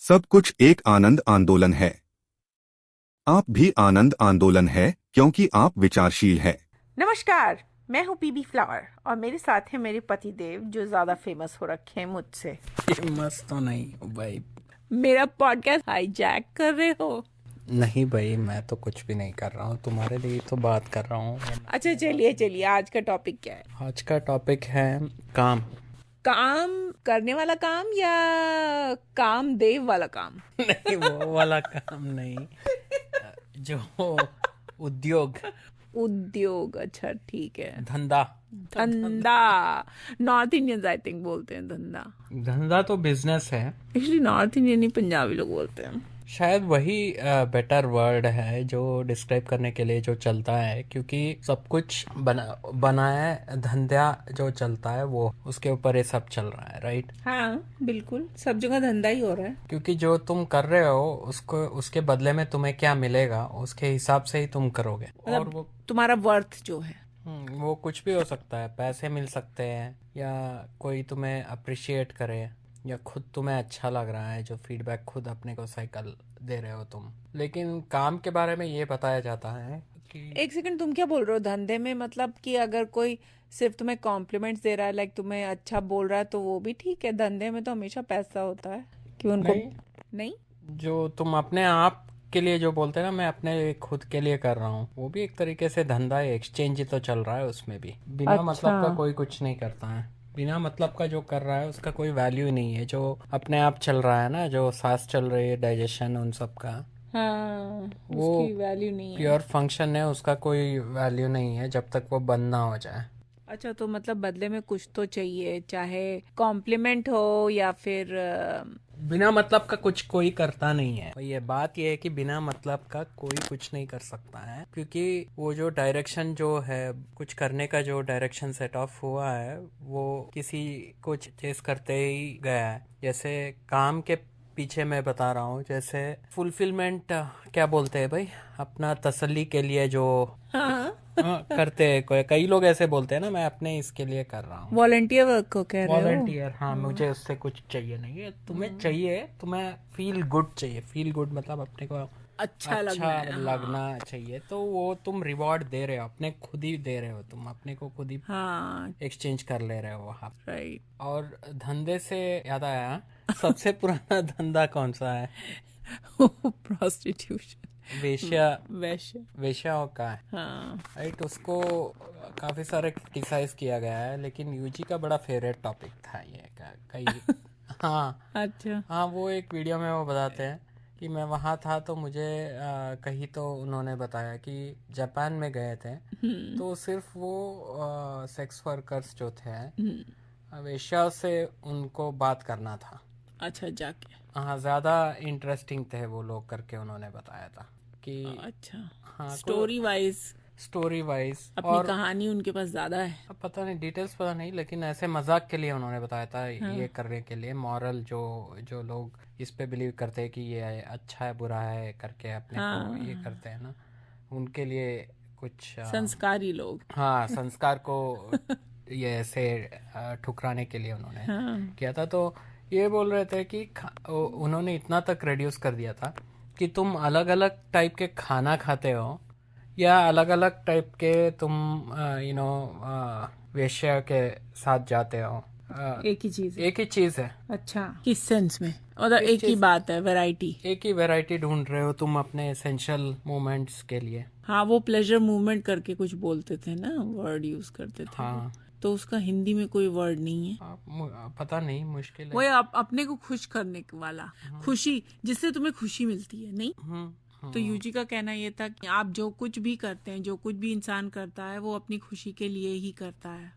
सब कुछ एक आनंद आंदोलन है। आप भी आनंद आंदोलन है क्योंकि आप विचारशील है। नमस्कार, मैं हूँ पीबी फ्लावर और मेरे साथ है मेरे पति देव जो ज़्यादा फेमस हो रखे हैं मुझसे। फेमस तो नहीं हूँ भाई। मेरा पॉडकास्ट हाईजैक कर रहे हो? नहीं भाई, मैं तो कुछ भी नहीं कर रहा हूँ, तुम्हारे लिए तो बात कर रहा हूँ। अच्छा चलिए चलिए, आज का टॉपिक क्या है? आज का टॉपिक है काम। काम करने वाला काम या कामदेव वाला काम? नहीं, वो वाला काम नहीं, जो उद्योग, उद्योग, अच्छा ठीक है। धंधा। धंधा, नॉर्थ इंडियंस आई थिंक बोलते हैं धंधा। धंधा तो बिजनेस है, एक्चुअली नॉर्थ इंडियन ही पंजाबी लोग बोलते हैं। शायद वही बेटर वर्ड है जो डिस्क्राइब करने के लिए जो चलता है, क्योंकि सब कुछ बना है, धंधा जो चलता है वो उसके ऊपर ये सब चल रहा है, राइट? हाँ बिल्कुल, सब जगह धंधा ही हो रहा है। क्योंकि जो तुम कर रहे हो उसको, उसके बदले में तुम्हें क्या मिलेगा उसके हिसाब से ही तुम करोगे। और मतलब वो तुम्हारा वर्थ जो है। वो कुछ भी हो सकता है, पैसे मिल सकते हैं या कोई तुम्हें अप्रिशिएट करे या खुद तुम्हें अच्छा लग रहा है, जो फीडबैक खुद अपने को साइकिल दे रहे हो तुम। लेकिन काम के बारे में ये बताया जाता है कि एक सेकंड, तुम क्या बोल रहे हो धंधे में? मतलब कि अगर कोई सिर्फ तुम्हें कॉम्प्लीमेंट्स दे रहा है, लाइक तुम्हें अच्छा बोल रहा है, तो वो भी ठीक है। धंधे में तो हमेशा पैसा होता है कि उनको नहीं, नहीं। जो तुम अपने आप के लिए जो बोलते हैं ना, मैं अपने खुद के लिए कर रहा हूँ, वो भी एक तरीके से धंधा है, एक्सचेंज ही तो चल रहा है उसमें भी। बिना मतलब का कोई कुछ नहीं करता है, बिना मतलब का जो कर रहा है उसका कोई वैल्यू ही नहीं है। जो अपने आप चल रहा है ना, जो सांस चल रही है, डाइजेशन उन सब का, हाँ, वो उसकी वैल्यू नहीं है। प्योर फंक्शन है, उसका कोई वैल्यू नहीं है जब तक वो बंद ना हो जाए। अच्छा, तो मतलब बदले में कुछ तो चाहिए, चाहे कॉम्प्लीमेंट हो या फिर बिना मतलब का कुछ कोई करता नहीं है। ये बात ये है कि बिना मतलब का कोई कुछ नहीं कर सकता है, क्योंकि वो जो डायरेक्शन जो है, कुछ करने का जो डायरेक्शन सेट ऑफ हुआ है, वो किसी को चेस करते ही गया है। जैसे काम के पीछे मैं बता रहा हूँ, जैसे फुलफिलमेंट क्या बोलते हैं भाई, अपना तसल्ली के लिए जो हाँ, करते हैं। कई लोग ऐसे बोलते हैं ना, मैं अपने इसके लिए कर रहा हूँ। वॉलंटियर वर्क को कह रहे हो? वॉलंटियर, हाँ, मुझे उससे कुछ चाहिए नहीं है। तुम्हें चाहिए, तुम्हें फील गुड चाहिए। फील गुड मतलब अपने को अच्छा लगना है, लगना चाहिए, तो वो तुम रिवॉर्ड दे रहे हो, अपने खुद ही दे रहे हो, तुम अपने को खुद ही हाँ एक्सचेंज कर ले रहे हो वहाँ। राइट। और धंधे से याद आया, सबसे पुराना धंधा कौन सा है? प्रोस्टिट्यूशन, वेश्या, वैश्य। वेश्याओं का है, हाँ राइट? उसको काफी सारे क्रिटिसाइज किया गया है, लेकिन यूजी का बड़ा फेवरेट टॉपिक था ये कई हाँ अच्छा। हाँ, वो एक वीडियो में वो बताते हैं कि मैं वहाँ था, तो मुझे कहीं तो उन्होंने बताया कि जापान में गए थे, तो सिर्फ वो सेक्स वर्कर्स जो थे, वेश्याओं से उनको बात करना था। अच्छा जाके। हाँ, ज़्यादा इंटरेस्टिंग थे वो लोग करके उन्होंने बताया था कि अच्छा, हाँ, स्टोरी वाइज स्टोरी वाइज। अपनी और कहानी उनके पास ज्यादा है। अब पता नहीं, डिटेल्स पता नहीं, लेकिन ऐसे मजाक के लिए उन्होंने बताया था, ये करने के लिए मॉरल, जो जो लोग इस पे बिलीव करते हैं कि ये अच्छा है बुरा है करके अपने को ये करते हैं ना, उनके लिए कुछ संस्कारी लोग। हाँ, संस्कार को ये ऐसे ठुकराने के लिए उन्होंने किया था। तो ये बोल रहे थे कि उन्होंने इतना तक रिड्यूस कर दिया था कि तुम अलग अलग टाइप के खाना खाते हो, या अलग अलग टाइप के तुम वेश्या के साथ जाते हो, एक ही चीज है। एक ही चीज है। अच्छा, किस सेंस में? मतलब किस एक ही चीज? बात है, वैरायटी। एक ही वैरायटी ढूंढ रहे हो तुम अपने एसेंशियल मोमेंट्स के लिए। हाँ, वो प्लेजर मूवमेंट करके कुछ बोलते थे ना, वर्ड यूज करते थे वो। हाँ, तो उसका हिंदी में कोई वर्ड नहीं है। पता नहीं, मुश्किल वो है। अपने को खुश करने वाला, खुशी, जिससे तुम्हें खुशी मिलती है, नहीं? तो यूजी का कहना ये था कि आप जो कुछ भी करते हैं, जो कुछ भी इंसान करता है, वो अपनी खुशी के लिए ही करता है।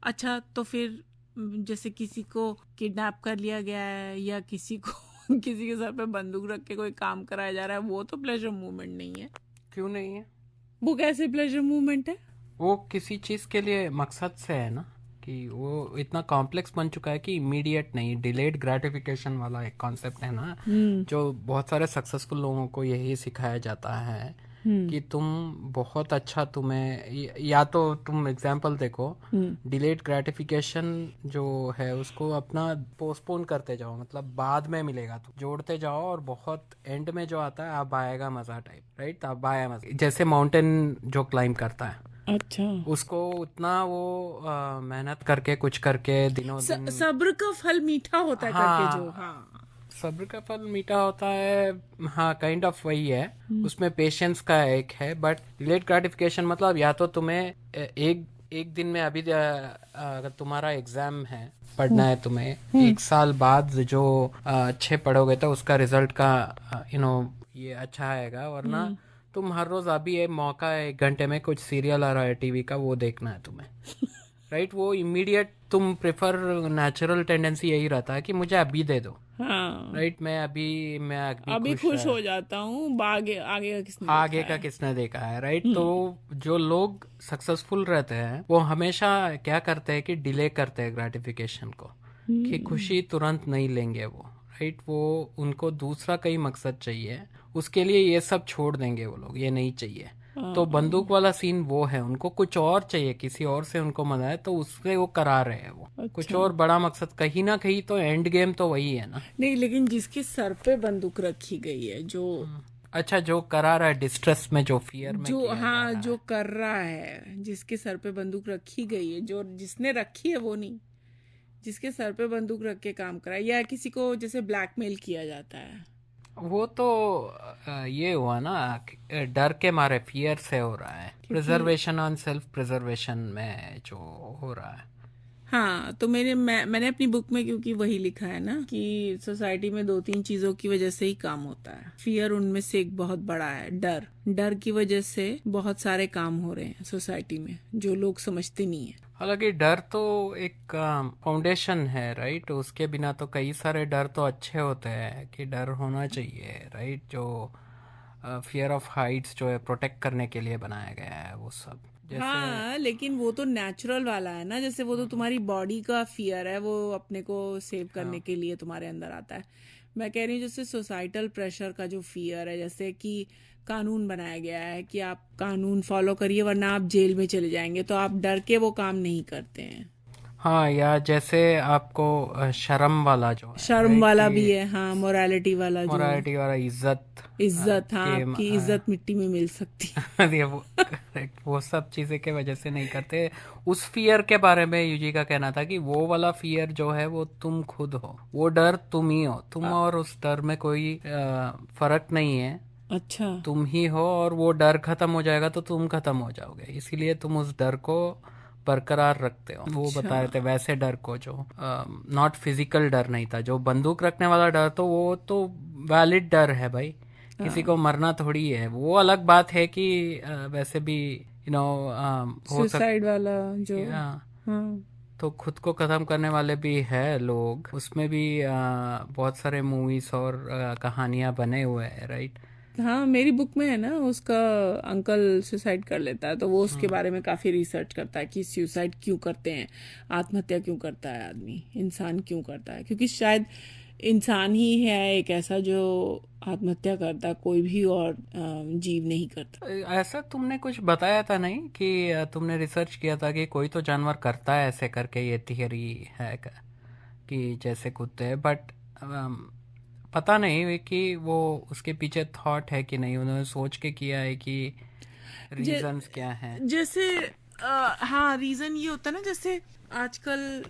अच्छा, तो फिर जैसे किसी को किडनैप कर लिया गया है या किसी को किसी के सर पे बंदूक रख के कोई काम कराया जा रहा है, वो तो प्लेजर मूवमेंट नहीं है। क्यों नहीं है? वो कैसे प्लेजर मूवमेंट है? वो किसी चीज के लिए मकसद से है ना, कि वो इतना कॉम्प्लेक्स बन चुका है कि इमीडिएट नहीं, डिलेड ग्रेटिफिकेशन वाला एक कॉन्सेप्ट है ना, जो बहुत सारे सक्सेसफुल लोगों को यही सिखाया जाता है कि तुम बहुत अच्छा, तुम्हें या तो तुम एग्जाम्पल देखो, डिलेड ग्रेटिफिकेशन जो है उसको अपना पोस्टपोन करते जाओ, मतलब बाद में मिलेगा, तो जोड़ते जाओ और बहुत एंड में जो आता है अब आएगा मजा टाइप, राइट? अब आया मजा, जैसे माउंटेन जो क्लाइंब करता है, अच्छा, उसको उतना वो मेहनत करके कुछ करके दिनों दिन, सब्र का फल मीठा होता है करके जो, हाँ, हाँ, सब्र का फल मीठा होता है, हाँ, काइंड ऑफ वही है। उसमें पेशेंस का एक है, बट डिलेड ग्रेटिफिकेशन मतलब या तो तुम्हें एक एक दिन में अभी अगर तुम्हारा एग्जाम है, पढ़ना है तुम्हें, एक साल बाद जो अच्छे पढ़ोगे तो उसका रिजल्ट का ये अच्छा आएगा, वरना तुम हर रोज अभी ये मौका है 1 घंटे में कुछ सीरियल आ रहा है टीवी का, वो देखना है तुम्हें, राइट? वो इमीडिएट तुम प्रेफर, नेचुरल टेंडेंसी यही रहता है कि मुझे अभी दे दो, हाँ, राइट? मैं अभी खुश हो जाता हूँ, आगे आगे का किसने आगे देखा का है? किसने देखा है, राइट? तो जो लोग सक्सेसफुल रहते हैं वो हमेशा क्या करते हैं कि डिले करते हैं ग्रेटिफिकेशन को, कि खुशी तुरंत नहीं लेंगे वो, राइट? वो उनको दूसरा कई मकसद चाहिए, उसके लिए ये सब छोड़ देंगे वो लोग, ये नहीं चाहिए। तो बंदूक वाला सीन वो है, उनको कुछ और चाहिए, किसी और से उनको मजा है, तो उससे वो करा रहे हैं, वो कुछ और बड़ा मकसद, कहीं ना कहीं तो एंड गेम तो वही है ना। नहीं, लेकिन जिसके सर पे बंदूक रखी गई है, जो अच्छा, जो करा रहा है डिस्ट्रेस में, जो फियर में जो किया जा हाँ रहा जो है, कर रहा है, जिसके सर पे बंदूक रखी गई है, जो जिसने रखी है वो नहीं, जिसके सर पे बंदूक रख के काम करा है, या किसी को जैसे ब्लैकमेल किया जाता है, वो तो ये हुआ ना, डर के मारे, फियर से हो रहा है, प्रिजर्वेशन ऑन सेल्फ प्रिजर्वेशन में जो हो रहा है। हाँ। तो मैंने अपनी बुक में क्योंकि वही लिखा है ना कि सोसाइटी में 2-3 चीजों की वजह से ही काम होता है। फियर उनमें से एक बहुत बड़ा है, डर की वजह से बहुत सारे काम हो रहे हैं सोसाइटी में जो लोग समझते नहीं है। हालांकि डर तो एक फाउंडेशन है, राइट? उसके बिना तो कई सारे डर तो अच्छे होते हैं कि डर होना चाहिए, राइट? जो फियर ऑफ हाइट्स जो है प्रोटेक्ट करने के लिए बनाया गया है, वो सब जैसे, हाँ, लेकिन वो तो नेचुरल वाला है ना, जैसे वो तो तुम्हारी बॉडी का फियर है, वो अपने को सेव करने के लिए तुम्हारे अंदर आता है। मैं कह रही हूँ जैसे सोसाइटल प्रेशर का जो फियर है, जैसे कि कानून बनाया गया है कि आप कानून फॉलो करिए वरना आप जेल में चले जाएंगे, तो आप डर के वो काम नहीं करते हैं। हाँ, या जैसे आपको शर्म वाला जो है, शर्म राइट? वाला भी कि है, हाँ, मोरालिटी वाला जो मोरालिटी वाला, इज्जत इज्जत, हाँ, के आपकी इज्जत मिट्टी में मिल सकती है। ये वो करेक्ट, वो सब चीजें के वजह से नहीं करते। उस फियर के बारे में यूजी का कहना था कि वो वाला फियर जो है वो तुम खुद हो, वो डर तुम ही हो, तुम और उस डर में कोई फर्क नहीं है, अच्छा, तुम ही हो, और वो डर खत्म हो जाएगा तो तुम खत्म हो जाओगे, इसीलिए तुम उस डर को बरकरार रखते हो। वो बता रहे थे वैसे डर को, जो नॉट फिजिकल डर नहीं था, जो बंदूक रखने वाला डर, तो वो तो वैलिड डर है भाई, किसी को मरना थोड़ी है। वो अलग बात है कि वैसे भी हो सुसाइड वाला जो, हाँ, हाँ, तो खुद को खत्म करने वाले भी है लोग, उसमें भी बहुत सारे मूवीज और कहानियां बने हुए हैं, राइट? हाँ, मेरी बुक में है ना, उसका अंकल सुसाइड कर लेता है, तो वो उसके बारे में काफी रिसर्च करता है कि सुसाइड क्यों करते हैं, आत्महत्या क्यों करता है आदमी, इंसान क्यों करता है, क्योंकि शायद इंसान ही है एक ऐसा जो आत्महत्या करता है, कोई भी और जीव नहीं करता। ऐसा तुमने कुछ बताया था नहीं कि तुमने रिसर्च किया था कि कोई तो जानवर करता है ऐसे करके, ये थियरी है कि जैसे कुत्ते, बट पता नहीं कि वो उसके पीछे थॉट है कि नहीं, उन्होंने सोच के किया है कि रीजंस क्या हैं। जैसे हाँ, रीजन ये होता है ना, जैसे आजकल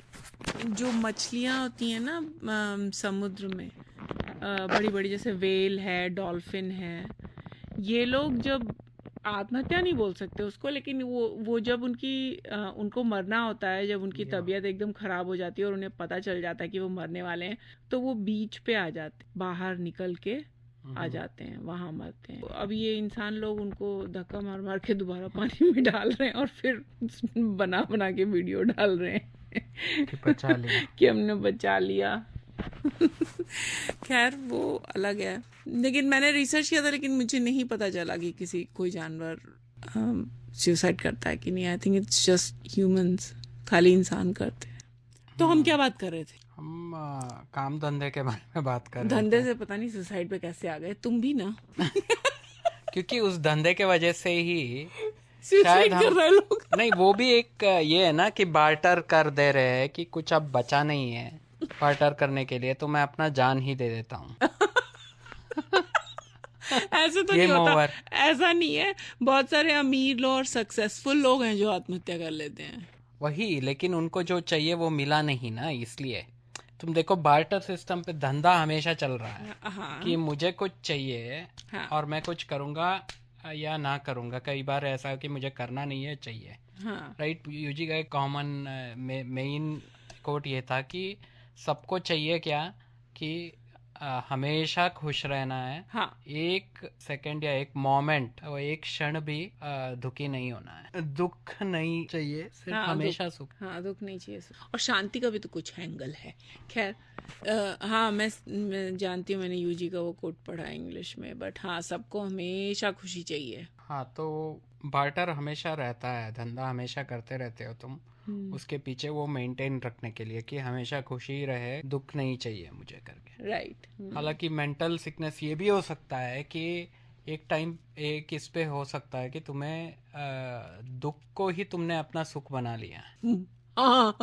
जो मछलियां होती हैं ना समुद्र में, बड़ी बड़ी, जैसे व्हेल है, डॉल्फिन है, ये लोग जब आत्महत्या नहीं बोल सकते उसको, लेकिन वो जब उनको मरना होता है, जब उनकी तबीयत एकदम खराब हो जाती है और उन्हें पता चल जाता है कि वो मरने वाले हैं, तो वो बीच पे आ जाते, बाहर निकल के आ जाते हैं, वहां मरते हैं। अब ये इंसान लोग उनको धक्का मार मार के दोबारा पानी में डाल रहे हैं और फिर बना बना के वीडियो डाल रहे हैं कि बचा लिया कि हमने बचा लिया। खैर, वो अलग है, लेकिन मैंने रिसर्च किया था, लेकिन मुझे नहीं पता चला कि कोई जानवर सुसाइड करता है कि नहीं। I think it's just humans, खाली इंसान करते हैं। तो हम क्या बात कर रहे थे? हम काम धंधे के बारे में बात कर रहे धंधे थे। से पता नहीं सुसाइड पे कैसे आ गए, तुम भी ना। क्योंकि उस धंधे के वजह से ही सुसाइड कर रहे हैं लोग। नहीं, वो भी एक ये है ना कि बार्टर कर दे रहे हैं कि कुछ अब बचा नहीं है बार्टर करने के लिए, तो मैं अपना जान ही दे देता हूँ। ऐसे तो नहीं गेम होता, ओवर। ऐसा नहीं है। बहुत सारे अमीर लोग और सक्सेसफुल लोग हैं जो आत्महत्या कर लेते हैं। वही, लेकिन उनको जो चाहिए वो मिला नहीं ना, इसलिए। तुम देखो बार्टर सिस्टम पे धंधा हमेशा चल रहा है हाँ कि मुझे कुछ चाहिए हाँ और मैं कुछ करूँगा या ना करूँगा। कई बार ऐसा है कि मुझे करना नहीं है, चाहिए। हाँ राइट, यूजी का एक कॉमन मेन कोट ये था कि सबको चाहिए क्या, कि हमेशा खुश रहना है। हाँ एक सेकंड या एक मोमेंट, वो एक क्षण भी दुखी नहीं होना है, दुख नहीं चाहिए, सिर्फ हाँ हमेशा सुख। हाँ, दुख नहीं चाहिए। और शांति का भी तो कुछ एंगल है। खैर हाँ, मैं जानती हूँ, मैंने यूजी का वो कोट पढ़ा है इंग्लिश में। बट हाँ, सबको हमेशा खुशी चाहिए। हाँ, तो बार्टर हमेशा रहता है, धंधा हमेशा करते रहते हो तुम उसके पीछे, वो मेंटेन रखने के लिए कि हमेशा खुशी रहे, दुख नहीं चाहिए मुझे करके। राइट। हालांकि मेंटल सिकनेस ये भी हो सकता है कि एक टाइम एक इस पे हो सकता है कि तुम्हें दुख को ही तुमने अपना सुख बना लिया। हाँ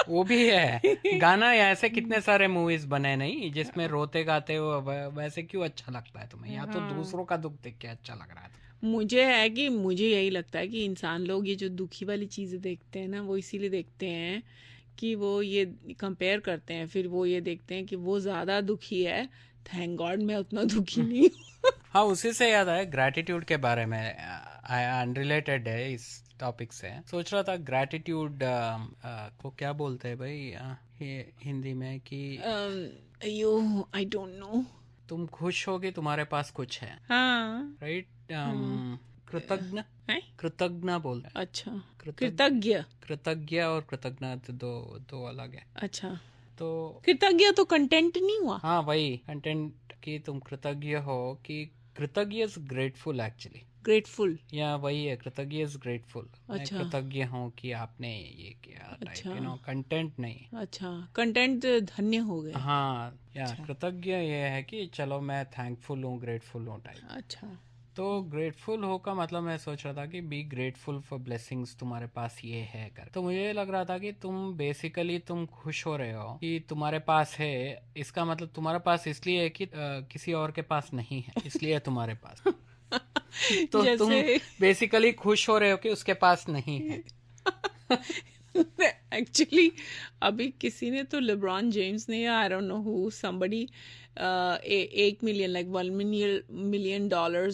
वो भी है। गाना या ऐसे कितने सारे मूवीज बने नहीं जिसमें रोते गाते हो, वैसे क्यों अच्छा लगता है तुम्हें, या तो दूसरों का दुख देख के अच्छा लग रहा है तुम्हें। मुझे है कि मुझे यही लगता है कि इंसान लोग ये जो दुखी वाली चीज़ें देखते हैं ना, वो इसीलिए देखते हैं कि वो ये कंपेयर करते हैं, फिर वो ये देखते हैं कि वो ज़्यादा दुखी है, थैंक गॉड मैं उतना दुखी नहीं हूँ। हाँ, उसी से याद आया ग्रैटिट्यूड के बारे में, अनरिलेटेड है इस टॉपिक से। सोच रहा था ग्रैटिट्यूड को क्या बोलते हैं भाई हिंदी में, कि अयो आई डोंट नो। तुम खुश हो कि तुम्हारे पास कुछ है। हाँ राइट, कृतज्ञ, है। कृतज्ञ बोलते हैं। अच्छा, कृतज्ञ। कृतज्ञ और कृतज्ञ तो दो दो अलग है। अच्छा, तो कृतज्ञ तो कंटेंट नहीं हुआ। हाँ, वही कंटेंट कि तुम कृतज्ञ हो, कि कृतज्ञ इज ग्रेटफुल एक्चुअली, ग्रेटफुल। या वही है, कृतज्ञ इज ग्रेटफुल। मैं अच्छा। कृतज्ञ हूँ कि आपने ये किया, अच्छा। टाइप कंटेंट नहीं। अच्छा, कंटेंट धन्य हो गए। हाँ, या कृतज्ञ ये है कि चलो मैं थैंकफुल हूँ, ग्रेटफुल हूँ टाइप। अच्छा। तो ग्रेटफुल हो का मतलब, मैं सोच रहा था कि बी ग्रेटफुल फॉर ब्लेसिंग्स, तुम्हारे पास ये है कर। तो मुझे लग रहा था कि तुम बेसिकली तुम खुश हो रहे हो कि तुम्हारे पास है, इसका मतलब तुम्हारे पास इसलिए है कि किसी और के पास नहीं है, इसलिए तुम्हारे पास। तो तुम जैसे बेसिकली खुश हो रहे हो कि उसके पास नहीं है। एक्चुअली अभी किसी ने तो लेब्रॉन जेम्स ने, या I don't know who, somebody 1 million like $1 million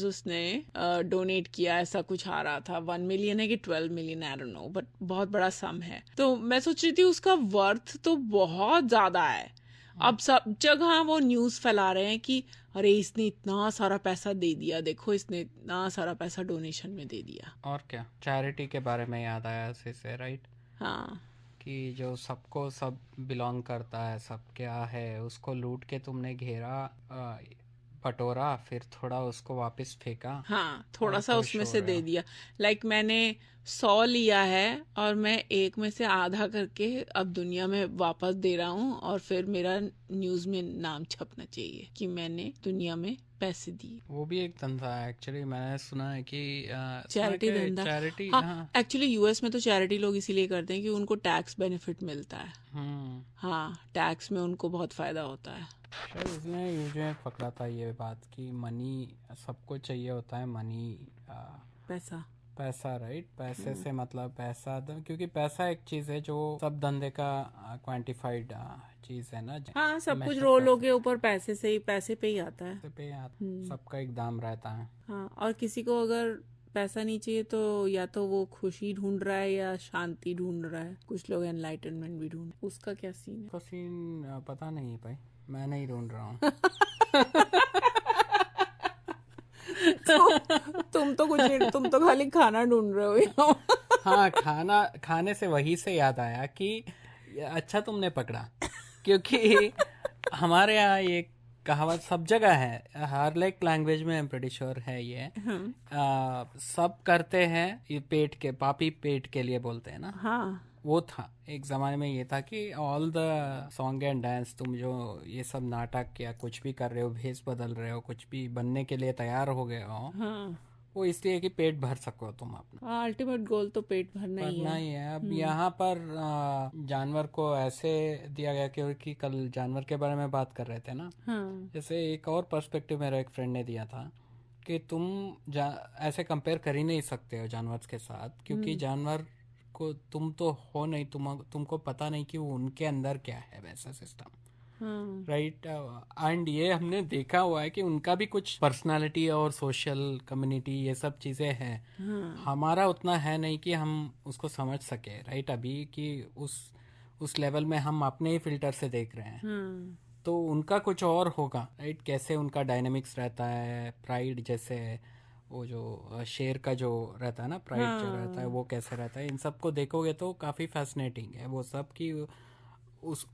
उसने डोनेट किया, ऐसा कुछ आ रहा था। 1 मिलियन है कि 12 million, I don't know, but बहुत बड़ा सम है। तो मैं सोच रही थी उसका वर्थ तो बहुत ज्यादा है। अब सब जगह वो न्यूज फैला रहे हैं कि अरे इसने इतना सारा पैसा दे दिया, देखो इसने इतना सारा पैसा डोनेशन में दे दिया। और क्या, चैरिटी के बारे में याद आया से राइट, हाँ कि जो सबको सब बिलोंग करता है, सब क्या है, उसको लूट के तुमने घेरा, बटोरा, फिर थोड़ा उसको वापस फेंका हाँ, थोड़ा और सा खुश उसमें हो से रहे दे हो। दिया। लाइक मैंने 100 लिया है और मैं एक में से आधा करके अब दुनिया में वापस दे रहा हूँ, और फिर मेरा न्यूज में नाम छपना चाहिए कि मैंने दुनिया में पैसे दिए। वो भी एक धंधा है एक्चुअली, मैंने सुना है कि चैरिटी धंधा। चैरिटी, हाँ, हाँ। एक्चुअली यूएस में तो चैरिटी लोग इसीलिए करते हैं कि उनको टैक्स बेनिफिट मिलता है। हम्म, हाँ, टैक्स में उनको बहुत फायदा होता है। शायद इसने यूजुअली पकड़ा था ये बात कि मनी सबको चाहिए होता है, मनी पैसा। पैसा, राइट। पैसे से मतलब पैसा, क्योंकि पैसा एक चीज है जो सब धंधे का क्वांटिफाइड चीज है ना, हाँ, सब कुछ measure कर रोलों के सकते ऊपर पैसे से ही, पैसे पे ही आता है। पे सबका एक दाम रहता है। हाँ, और किसी को अगर पैसा नहीं चाहिए तो या तो वो खुशी ढूंढ रहा है या शांति ढूंढ रहा है। कुछ लोग एनलाइटनमेंट भी ढूंढ, उसका क्या सीन है? तो सीन पता नहीं भाई, मैं नहीं ढूंढ रहा हूँ। तुम तो कुछ नहीं, तुम तो खाली खाना ढूंढ रहे हो। हाँ, खाने से वही से याद आया कि अच्छा तुमने पकड़ा, क्योंकि हमारे यहाँ ये कहावत सब जगह है, हर लाइक लैंग्वेज में, आई एम प्रीटी श्योर है ये। सब करते हैं ये पेट के, पापी पेट के लिए बोलते हैं ना। हाँ वो था एक ज़माने में, ये था कि all the song and dance, तुम जो ये सब नाटक या कुछ भी कर रहे हो, भेष बदल रहे हो, कुछ भी बनने के लिए तैयार हो गए हो, हाँ वो इसलिए कि पेट भर सको तुम अपना। हाँ, अल्टीमेट गोल तो पेट भरना ही भरना है। ही है। अब यहाँ पर जानवर को ऐसे दिया गया, क्योंकि कल जानवर के बारे में बात कर रहे थे ना, हाँ जैसे एक और पर्सपेक्टिव मेरा एक फ्रेंड ने दिया था कि तुम ऐसे कंपेयर कर ही नहीं सकते हो जानवर के साथ, क्योंकि जानवर को तुम तो हो नहीं, तुमको पता नहीं कि वो उनके अंदर क्या है वैसा सिस्टम, हाँ राइट। एंड ये हमने देखा हुआ है कि उनका भी कुछ पर्सनालिटी और सोशल कम्युनिटी ये सब चीज़ें हैं। हाँ हमारा उतना है नहीं कि हम उसको समझ सके, राइट, अभी कि उस लेवल में हम अपने ही फिल्टर से देख रहे हैं। हाँ तो उनका कुछ और होगा, राइट, कैसे उनका डायनेमिक्स रहता है, प्राइड जैसे वो जो शेर का जो रहता है ना, प्राइड जो रहता है हाँ वो कैसे रहता है, इन सब को देखोगे तो काफ़ी फैसिनेटिंग है वो सब कि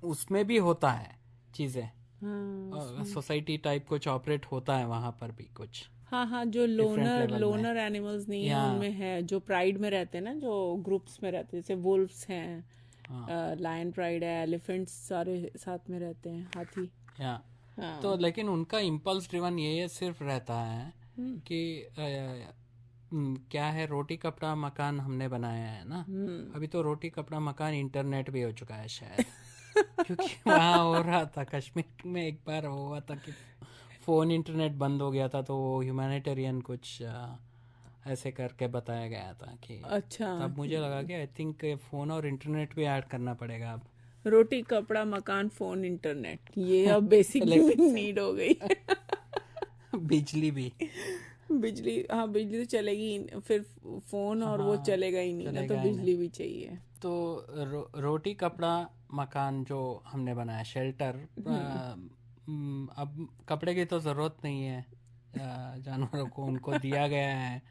उसमें भी होता है चीज़ें, हाँ सोसाइटी टाइप कुछ ऑपरेट होता है वहाँ पर भी कुछ हाँ हाँ, जो डिफरेंट लोनर लेवल में। लोनर एनिमल्स नहीं है या उनमें है, जो प्राइड में रहते हैं ना, जो ग्रुप्स में रहते हैं, जैसे वुल्फ्स हाँ हैं, लायन प्राइड है, एलिफेंट्स सारे साथ में रहते हैं, हाथी। या तो हाँ लेकिन उनका इम्पल्स ड्रिवन ये सिर्फ रहता है कि क्या है, रोटी कपड़ा मकान हमने बनाया है ना। अभी तो रोटी कपड़ा मकान इंटरनेट भी हो चुका है शायद, क्योंकि वहाँ हो रहा था कश्मीर में एक बार हुआ था कि फ़ोन इंटरनेट बंद हो गया था, तो ह्यूमैनिटेरियन कुछ ऐसे करके बताया गया था कि अच्छा, तब मुझे लगा कि आई थिंक फ़ोन और इंटरनेट भी ऐड करना पड़ेगा अब। रोटी कपड़ा मकान फोन इंटरनेट, ये अब बेसिक इलेक्ट्रिसिटी नीड हो गई। बिजली भी। बिजली, हाँ बिजली तो चलेगी ही नहीं, फिर फोन और वो हाँ, चलेगा ही नहीं ना, तो चलेगा ही नहीं। बिजली भी चाहिए। तो रोटी कपड़ा मकान जो हमने बनाया, शेल्टर, अब कपड़े की तो ज़रूरत नहीं है जानवरों को, उनको दिया गया है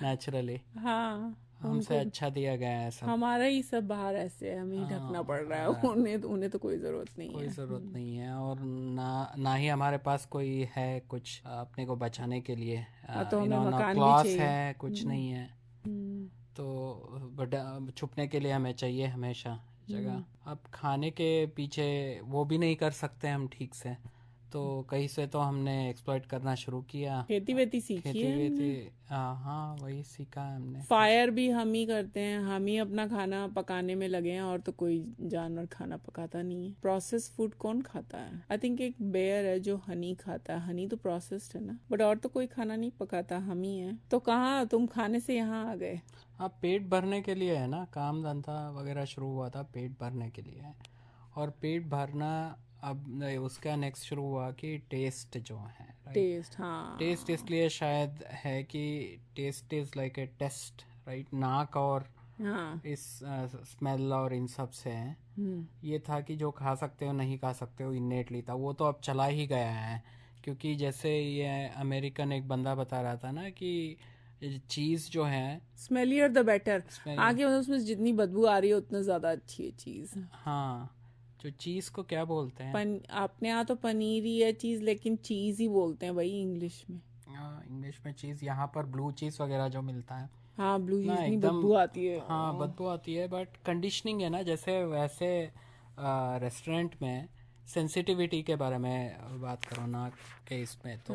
नेचुरली, हाँ हमसे उनको, अच्छा दिया गया है सब। हमारा ही सब बाहर ऐसे है, हमें ही ढकना पड़ रहा है, उन्हें तो कोई जरूरत नहीं कोई है। ज़रूरत नहीं है, और ना ही हमारे पास कोई है कुछ अपने को बचाने के लिए, हाँ, तो हमें ना मकान भी क्लॉथ चाहिए। है, कुछ नहीं है। हम्म, तो छुपने के लिए हमें चाहिए हमेशा जगह। अब खाने के पीछे वो भी नहीं कर सकते हम ठीक से, तो कहीं से तो हमने एक्सप्लॉइट करना शुरू किया। खेती वेती सीखी खेती है वेती, हमने। हाँ वही सीखा है हमने कुछ। फायर भी हम ही करते हैं, हम ही अपना खाना पकाने में लगे हैं, और तो कोई जानवर खाना पकाता नहीं है। प्रोसेस फूड कौन खाता है? आई थिंक एक बेयर है जो हनी खाता है, हनी तो प्रोसेस्ड है ना, बट और तो कोई खाना नहीं पकाता, हम ही है। तो कहाँ तुम खाने से यहाँ आ गए? हाँ, पेट भरने के लिए है ना, काम धंधा वगैरह शुरू हुआ था पेट भरने के लिए, और पेट भरना अब उसका नेक्स्ट शुरू हुआ कि टेस्ट जो है, राइट। टेस्ट, हाँ टेस्ट इसलिए शायद है कि test is like a test, right, नाक और हाँ। इस स्मेल और इन सब से ये था कि जो खा सकते हो नहीं खा सकते हो, इनेटली था वो, तो अब चला ही गया है। क्योंकि जैसे ये अमेरिकन एक बंदा बता रहा था ना कि चीज़ जो है, स्मेलियर द बेटर। स्मेल, आगे मतलब उसमें जितनी बदबू आ रही है उतना ज्यादा अच्छी है चीज। हाँ, जो चीज़ को क्या बोलते हैं, अपने यहाँ तो पनीर ही है चीज, लेकिन चीज ही बोलते हैं भाई इंग्लिश में। इंग्लिश में चीज़, यहाँ पर ब्लू चीज़ वगैरह जो मिलता है हाँ, ब्लू ना, चीज नहीं, एकदम, बदबू आती है। हाँ बदबू आती है, बट कंडीशनिंग है ना, जैसे वैसे रेस्टोरेंट में सेंसिटिविटी के बारे में बात करो ना के इसमें, तो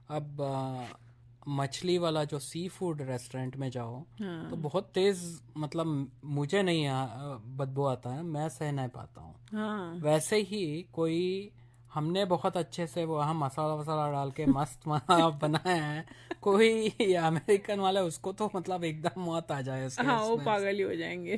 अब मछली वाला जो सी फूड रेस्टोरेंट में जाओ तो बहुत तेज़, मतलब मुझे नहीं बदबू आता है, मैं सह नहीं पाता हूँ। हाँ वैसे ही कोई, हमने बहुत अच्छे से वहाँ मसाला वसाला डाल के मस्त बनाया है, कोई अमेरिकन वाला उसको तो मतलब एकदम मौत आ जाए उसके हाँ, वो स्मेल से। पागल ही हो जाएंगे,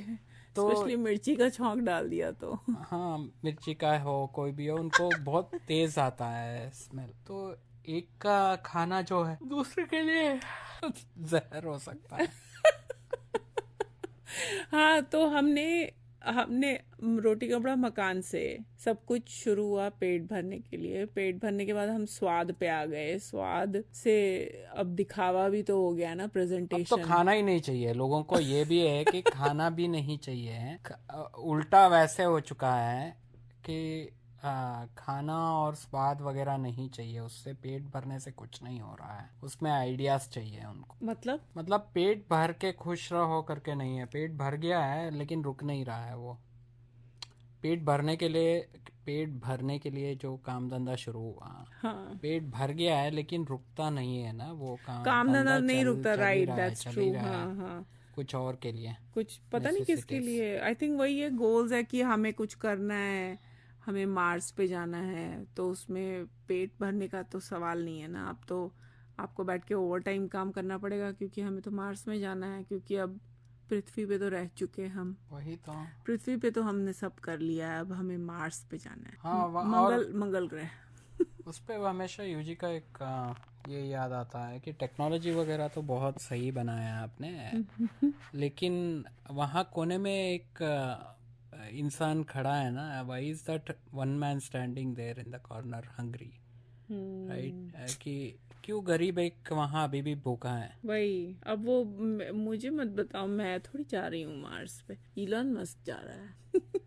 तो स्पेशली मिर्ची का छौंक डाल दिया तो। हाँ, मिर्ची का हो कोई भी हो, उनको बहुत तेज आता है स्मेल, तो एक का खाना जो है दूसरे के लिए जहर हो सकता है। हाँ, तो हमने हमने रोटी कपड़ा मकान से सब कुछ शुरू हुआ पेट भरने के लिए। पेट भरने के बाद हम स्वाद पे आ गए, स्वाद से अब दिखावा भी तो हो गया ना, अब तो प्रेजेंटेशन। खाना ही नहीं चाहिए लोगों को, ये भी है कि खाना भी नहीं चाहिए, उल्टा वैसे हो चुका है कि खाना और स्वाद वगैरह नहीं चाहिए, उससे पेट भरने से कुछ नहीं हो रहा है, उसमें आइडियाज चाहिए उनको। मतलब पेट भर के खुश रहो करके नहीं है, पेट भर गया है लेकिन रुक नहीं रहा है वो। पेट भरने के लिए जो काम धंधा शुरू हुआ, हाँ, पेट भर गया है लेकिन रुकता नहीं है ना वो काम धंधा नहीं चल रुकता, चल ही राइट, रहा है, दैट्स चल ट्रू। ही रहा हाँ है हाँ, कुछ और के लिए, कुछ पता नहीं किसके necessities। लिए। आई थिंक वही है, गोल्स है कि हमें कुछ करना है, हमें मार्स पे जाना है, तो उसमें पेट भरने का तो सवाल नहीं है ना। अब तो आपको बैठ के ओवर टाइम काम करना पड़ेगा, क्योंकि हमें तो मार्स में जाना है, क्योंकि अब पृथ्वी पे तो रह चुके हम। वही तो। पृथ्वी पे तो हमने सब कर लिया है, अब हमें मार्स पे जाना है। हाँ और मंगल ग्रह। उस पे हमेशा यूजी का एक ये याद आता है कि टेक्नोलॉजी वगैरह तो बहुत सही बनाया है आपने, लेकिन वहाँ कोने में एक इंसान खड़ा है ना, Y is that one man standing there in the corner hungry, right? कि क्यों गरीब एक वहाँ अभी भी भूखा है। वही, अब वो मुझे मत बताओ, मैं थोड़ी जा रही हूँ मार्स पे, इलॉन मस्क जा रहा है।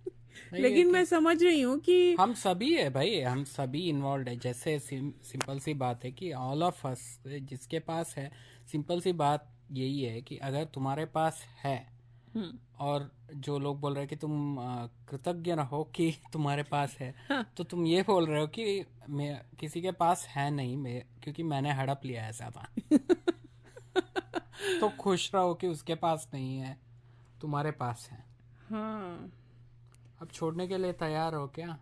लेकिन मैं समझ रही हूँ कि हम सभी है भाई, हम सभी इन्वॉल्व है। जैसे सिंपल सी बात है कि ऑल ऑफ अस, जिसके पास है, सिंपल सी बात यही है कि अगर तुम्हारे पास है, और जो लोग बोल रहे हैं कि तुम कृतज्ञ रहो कि तुम्हारे पास है, तो तुम ये बोल रहे हो कि मैं किसी के पास है नहीं, मैं क्योंकि मैंने हड़प लिया है ज्यादा। तो खुश रहो कि उसके पास नहीं है, तुम्हारे पास है। हाँ, अब छोड़ने के लिए तैयार हो क्या?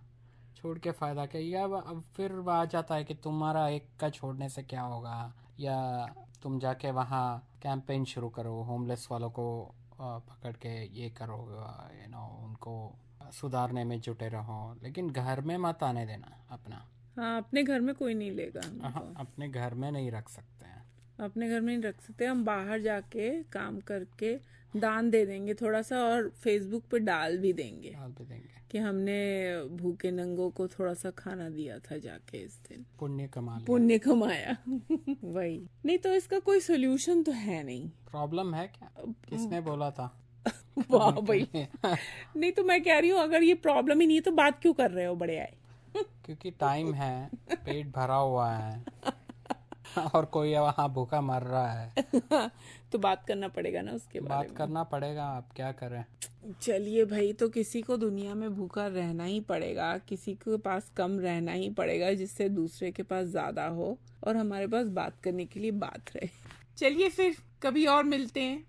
छोड़ के फायदा क्या? या अब फिर आ जाता है कि तुम्हारा एक का छोड़ने से क्या होगा, या तुम जाके वहाँ कैंपेन शुरू करो, होमलेस वालों को पकड़ के ये करो, उनको सुधारने में जुटे रहो, लेकिन घर में मत आने देना अपना। हाँ, अपने घर में कोई नहीं लेगा हमको। अपने घर में नहीं रख सकते हैं, अपने घर में नहीं रख सकते। हम बाहर जाके काम करके दान दे देंगे थोड़ा सा, और फेसबुक पे डाल भी देंगे कि हमने भूखे नंगों को थोड़ा सा खाना दिया था जाके इस दिन, पुण्य कमा लिया। पुण्य कमाया। वही नहीं तो इसका कोई सोल्यूशन तो है नहीं। प्रॉब्लम है क्या? किसने बोला था? वाह भाई। नहीं तो मैं कह रही हूँ, अगर ये प्रॉब्लम ही नहीं है तो बात क्यों कर रहे हो बड़े आए? क्योंकि टाइम है, पेट भरा हुआ है और कोई वहाँ भूखा मर रहा है। तो बात करना पड़ेगा ना उसके बारे में। बात करना पड़ेगा, आप क्या करें। चलिए भाई, तो किसी को दुनिया में भूखा रहना ही पड़ेगा, किसी के पास कम रहना ही पड़ेगा, जिससे दूसरे के पास ज्यादा हो और हमारे पास बात करने के लिए बात रहे। चलिए फिर कभी और मिलते हैं।